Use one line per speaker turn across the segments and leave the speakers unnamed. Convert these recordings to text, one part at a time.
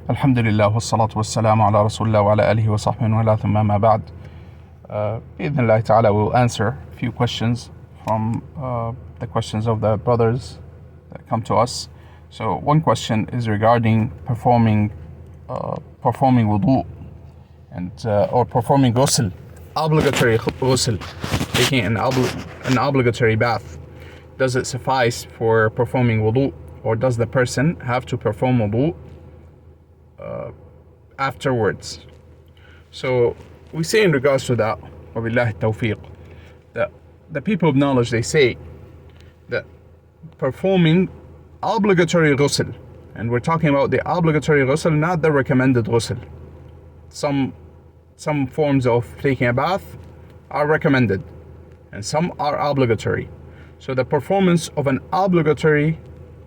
الحمد لله والصلاة والسلام على رسول الله وعلى آله وصحبه ولا ثم ما بعد. بإذن الله تعالى we'll answer a few questions from the questions of the brothers that come to us. So one question is regarding performing wudu and or performing ghusl, obligatory ghusl, taking an obligatory bath. Does it suffice for performing wudu, or does the person have to perform wudu afterwards? So we say in regards to that, وَبِاللَّهِ التَّوْفِيقِ, that the people of knowledge, they say that performing obligatory ghusl, and we're talking about the obligatory ghusl, not the recommended ghusl. Some forms of taking a bath are recommended and some are obligatory. So the performance of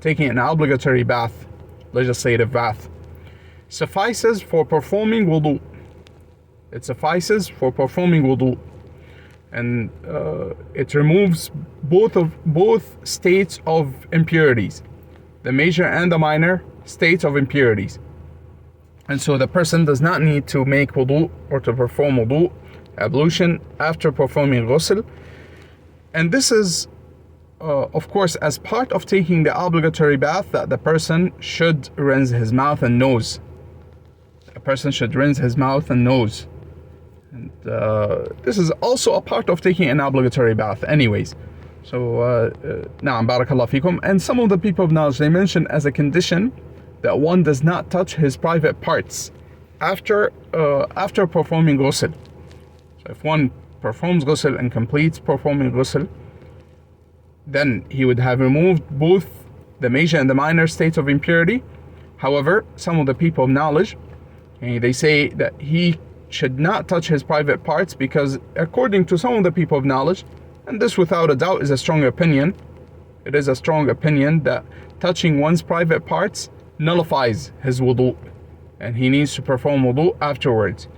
taking an obligatory bath, legislative bath, suffices for performing wudu. It suffices for performing wudu, and it removes both states of impurities, the major and the minor states of impurities. And so the person does not need to make wudu or to perform wudu, ablution, after performing ghusl. And this is of course, as part of taking the obligatory bath, that the person should rinse his mouth and nose. A person should rinse his mouth and nose. And this is also a part of taking an obligatory bath anyways. So, na'am, barakallah fikum. And some of the people of knowledge, they mention as a condition that one does not touch his private parts after performing ghusl. So if one performs ghusl and completes performing ghusl, then he would have removed both the major and the minor states of impurity. However, some of the people of knowledge, they say that he should not touch his private parts, because according to some of the people of knowledge, and this without a doubt is a strong opinion, it is a strong opinion that touching one's private parts nullifies his wudu, and he needs to perform wudu afterwards.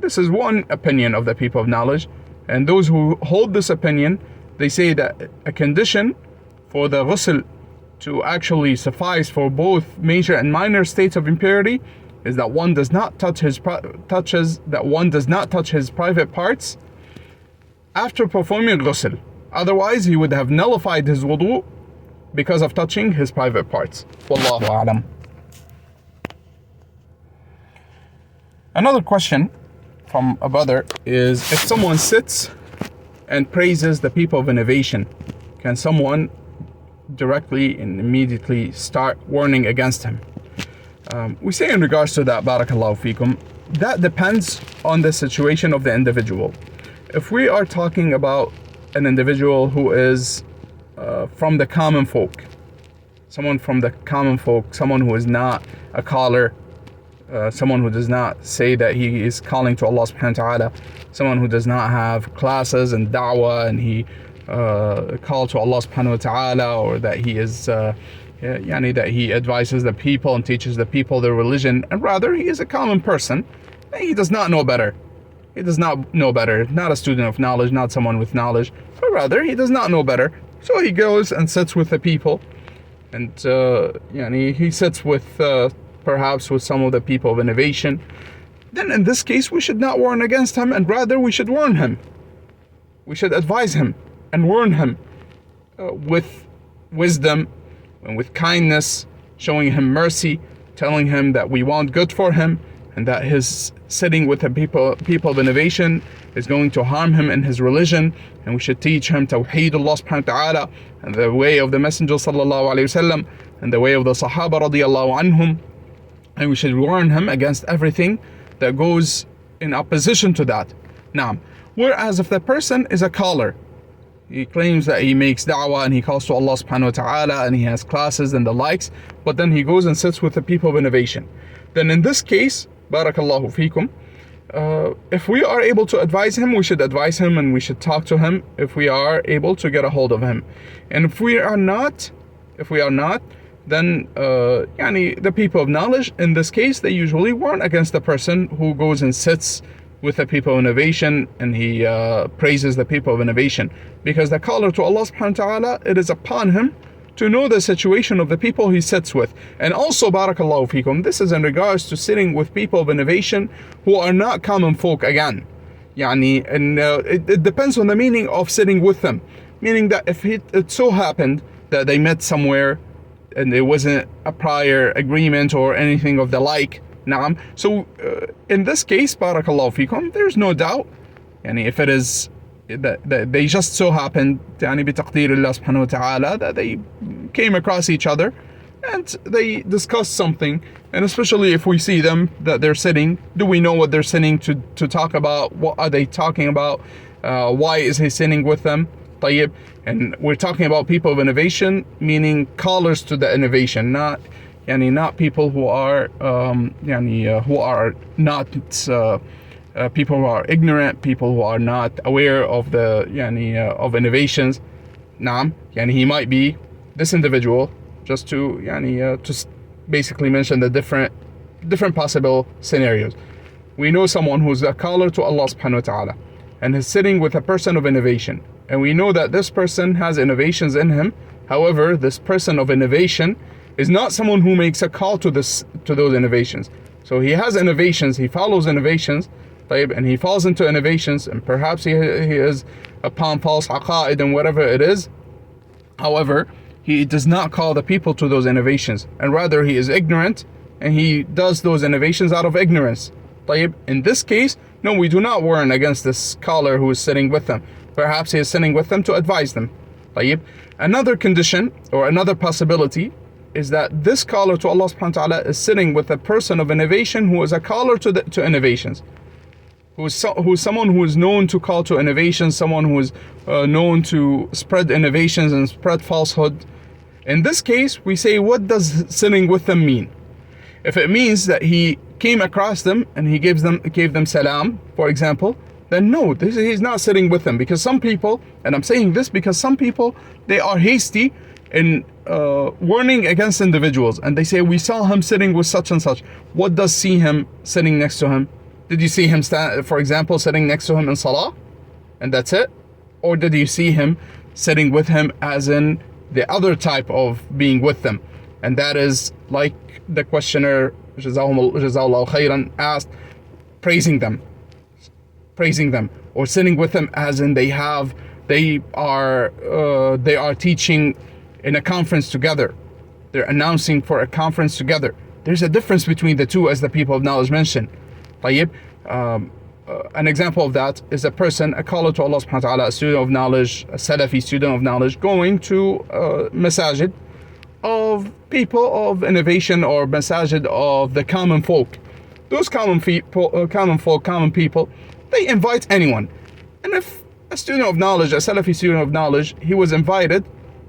This is one opinion of the people of knowledge, and those who hold this opinion, they say that a condition for the ghusl to actually suffice for both major and minor states of impurity is that one does not touch his private parts after performing ghusl. Otherwise, he would have nullified his wudu because of touching his private parts. Wallahu a'lam. Another question from a brother is, if someone sits and praises the people of innovation, can someone directly and immediately start warning against him? We say in regards to that, barakallahu fikum, that depends on the situation of the individual. If we are talking about an individual who is from the common folk, someone who is not a caller, someone who does not say that he is calling to Allah subhanahu wa ta'ala, someone who does not have classes and da'wah, and he call to Allah subhanahu wa ta'ala, or that he is that he advises the people and teaches the people their religion, and rather he is a common person. He does not know better. Not a student of knowledge, not someone with knowledge, but rather he does not know better. So he goes and sits with the people, and he sits with perhaps with some of the people of innovation. Then in this case, we should not warn against him, and rather we should warn him. We should advise him and warn him with wisdom and with kindness, showing him mercy, telling him that we want good for him, and that his sitting with the people of innovation is going to harm him in his religion, and we should teach him Tawheed Allah subhanahu wa ta'ala, and the way of the Messenger sallallahu alayhi wasallam, and the way of the Sahaba radiyallahu anhum, and we should warn him against everything that goes in opposition to that. Now, whereas if the person is a caller, he claims that he makes da'wah and he calls to Allah subhanahu wa ta'ala and he has classes and the likes, but then he goes and sits with the people of innovation, then in this case, barakallahu fikum, if we are able to advise him, we should advise him and we should talk to him if we are able to get a hold of him. And if we are not, then the people of knowledge, in this case, they usually warn against the person who goes and sits with the people of innovation and he praises the people of innovation, because the caller to Allah subhanahu wa ta'ala, it is upon him to know the situation of the people he sits with. And also, barakallahu fikum, this is in regards to sitting with people of innovation who are not common folk again. And it depends on the meaning of sitting with them. Meaning that if it so happened that they met somewhere and there wasn't a prior agreement or anything of the like, na'am. So in this case, barakallahu fikum, there's no doubt. If it is that they just so happened, بتقدير الله سبحانه وتعالى, that they came across each other and they discussed something, and especially if we see them that they're sitting, do we know what they're sitting to talk about? What are they talking about? Why is he sitting with them? طيب. And we're talking about people of innovation, meaning callers to the innovation, not people who are who are not people who are ignorant, people who are not aware of the of innovations. Naam, he might be this individual, just to to basically mention the different possible scenarios. We know someone who's a caller to Allah subhanahu wa ta'ala and is sitting with a person of innovation, and we know that this person has innovations in him. However, this person of innovation is not someone who makes a call to those innovations. So he has innovations, he follows innovations, and he falls into innovations, and perhaps he is upon false aqa'id and whatever it is. However, he does not call the people to those innovations, and rather he is ignorant and he does those innovations out of ignorance. In this case, no, we do not warn against this scholar who is sitting with them. Perhaps he is sitting with them to advise them. Another condition or another possibility is that this caller to Allah subhanahu wa ta'ala is sitting with a person of innovation who is a caller to innovations, who is someone who is known to call to innovation, someone who is known to spread innovations and spread falsehood. In this case, we say, what does sitting with them mean? If it means that he came across them and he gave them salam, for example, then no, he's not sitting with them. Because some people, and I'm saying this because some people, they are hasty in warning against individuals, and they say, we saw him sitting with such and such. What does see him sitting next to him? Did you see him, for example, sitting next to him in salah, and that's it? Or did you see him sitting with him as in the other type of being with them? And that is like the questioner, Jazahullah khairan, asked, praising them, or sitting with them as in they are teaching in a conference together. They're announcing for a conference together. There's a difference between the two, as the people of knowledge mentioned. An example of that is a person, a caller to Allah subhanahu wa ta'ala, a student of knowledge, a Salafi student of knowledge, going to masajid of people of innovation, or masajid of the common folk. Those common people, they invite anyone. And if a student of knowledge, a Salafi student of knowledge, he was invited,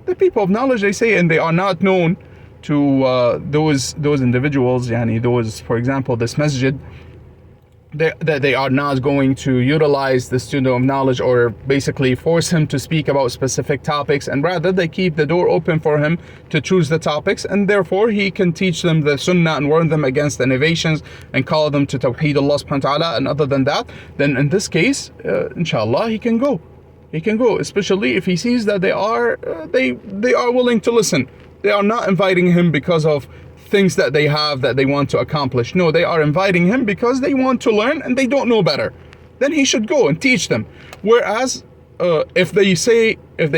the people of knowledge, they say, and they are not known to those individuals, those, for example, this masjid, that they are not going to utilize the student of knowledge or basically force him to speak about specific topics, and rather they keep the door open for him to choose the topics, and therefore he can teach them the sunnah and warn them against innovations and call them to tawheed Allah subhanahu wa ta'ala. And other than that, then in this case, inshallah, he can go, especially if he sees that they are willing to listen. They are not inviting him because of things that they have that they want to accomplish. No, they are inviting him because they want to learn and they don't know better. Then he should go and teach them. Whereas if they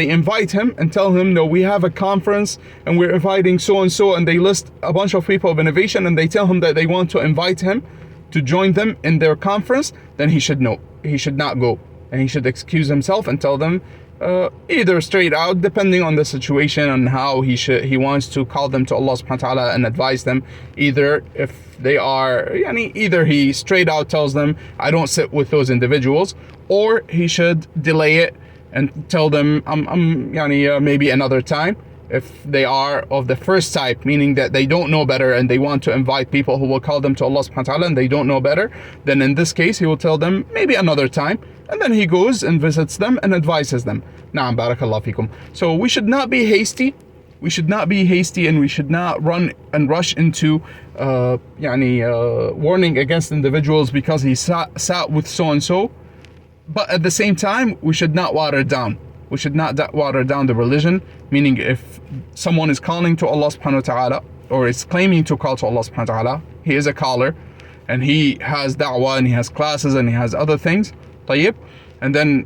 invite him and tell him, no, we have a conference and we're inviting so and so, and they list a bunch of people of innovation, and they tell him that they want to invite him to join them in their conference, then he should not go, and he should excuse himself and tell them either straight out, depending on the situation and how he wants to call them to Allah subhanahu wa ta'ala and advise them. Either if they are, either he straight out tells them, I don't sit with those individuals, or he should delay it and tell them, maybe another time. If they are of the first type, meaning that they don't know better and they want to invite people who will call them to Allah subhanahu wa ta'ala and they don't know better, then in this case he will tell them maybe another time, and then he goes and visits them and advises them. Na'am, barakallahu fikum. So we should not be hasty. And we should not run and rush into warning against individuals because he sat with so and so. But at the same time, we should not water it down. We should not water down the religion, meaning if someone is calling to Allah subhanahu wa ta'ala, or is claiming to call to Allah subhanahu wa ta'ala, he is a caller, and he has da'wah, and he has classes, and he has other things, طيب, and then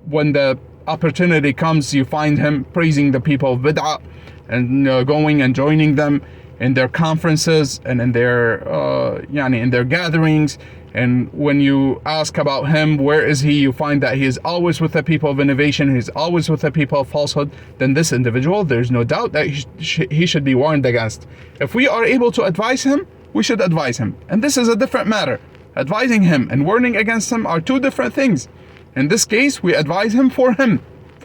when the opportunity comes, you find him praising the people of bid'ah, and going and joining them in their conferences and in their in their gatherings. And when you ask about him, where is he, you find that he is always with the people of innovation, he's always with the people of falsehood. Then this individual, there's no doubt that he should be warned against. If we are able to advise him, we should advise him. And this is a different matter. Advising him and warning against him are two different things. In this case, we advise him, for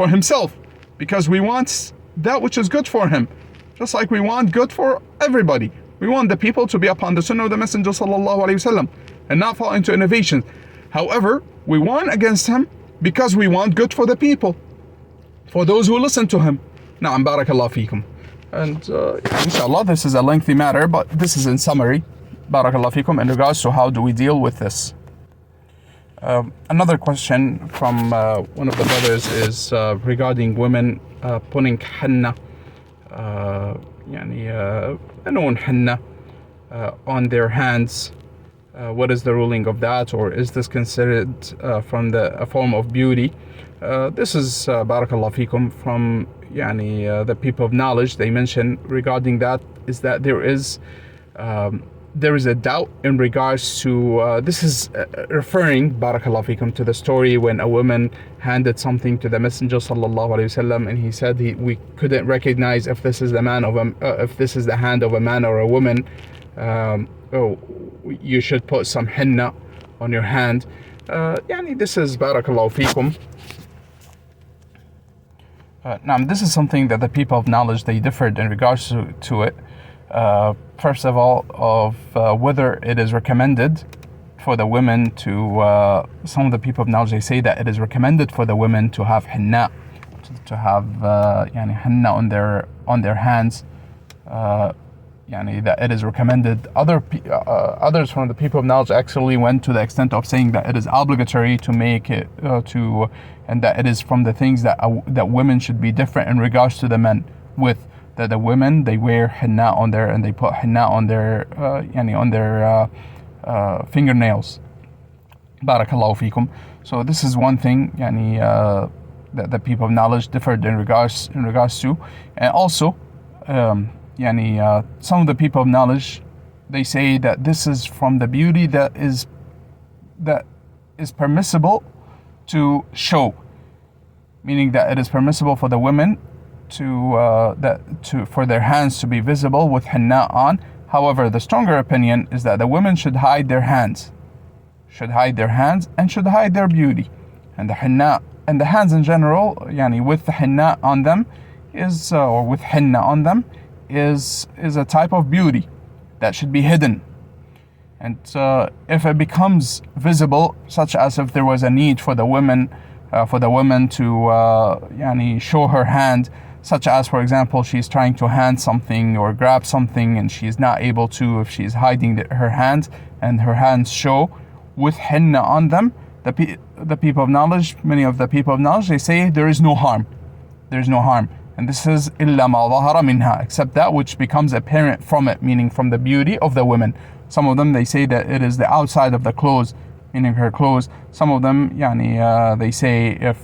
himself, because we want that which is good for him. Just like we want good for everybody. We want the people to be upon the sunnah of the Messenger sallallahu alaihi wasallam and not fall into innovations. However, we warn against him because we want good for the people, for those who listen to him. Na'am, barakallahu feekum. And inshallah, this is a lengthy matter, but this is in summary, barakallahu feekum, in regards to how do we deal with this. Another question from one of the brothers is regarding women putting henna, henna on their hands. What is the ruling of that, or is this considered from a form of beauty? This is barakallahu fikum from the people of knowledge. They mention regarding that is that there is a doubt in regards to this is referring barakallahu fikum to the story when a woman handed something to the Messenger sallallahu alaihi wasallam, and he said we couldn't recognize if this is the hand of a man or a woman. You should put some henna on your hand. This is barakallahu fikum. Now, this is something that the people of knowledge, they differed in regards to it. First of all, of whether it is recommended for the women to, some of the people of knowledge, they say that it is recommended for the women to have henna, to have henna on their hands. That it is recommended. Others from the people of knowledge actually went to the extent of saying that it is obligatory to make it and that it is from the things that women should be different in regards to the men, with that the women, they wear henna on their, and they put henna on their fingernails. Barakallahu feekum. So this is one thing that the people of knowledge differed in regards to. And also some of the people of knowledge, they say that this is from the beauty that is permissible to show, meaning that it is permissible for the women for their hands to be visible with henna on. However, the stronger opinion is that the women should hide their hands, and should hide their beauty. And the henna and the hands in general, with the henna on them is a type of beauty that should be hidden. And if it becomes visible, such as if there was a need for the woman to show her hand, such as, for example, she's trying to hand something or grab something and she's not able to, if she's hiding her hands and her hands show with henna on them, the people of knowledge, many of the people of knowledge, they say there is no harm. And this is إِلَّا مَا ظَهَرَ مِنْهَا, except that which becomes apparent from it, meaning from the beauty of the women. Some of them, they say that it is the outside of the clothes, meaning her clothes. Some of them, they say if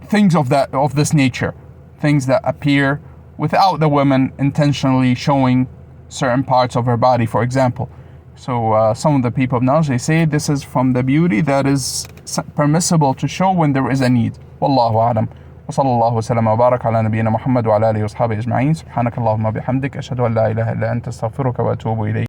things of this nature, things that appear without the woman intentionally showing certain parts of her body, for example. So some of the people of knowledge, they say this is from the beauty that is permissible to show when there is a need. Wallahu a'lam. وصلى الله وسلم وبارك على نبينا محمد وعلى آله وصحبه أجمعين. سبحانك اللهم وبحمدك أشهد أن لا إله إلا أنت أستغفرك وأتوب إليك.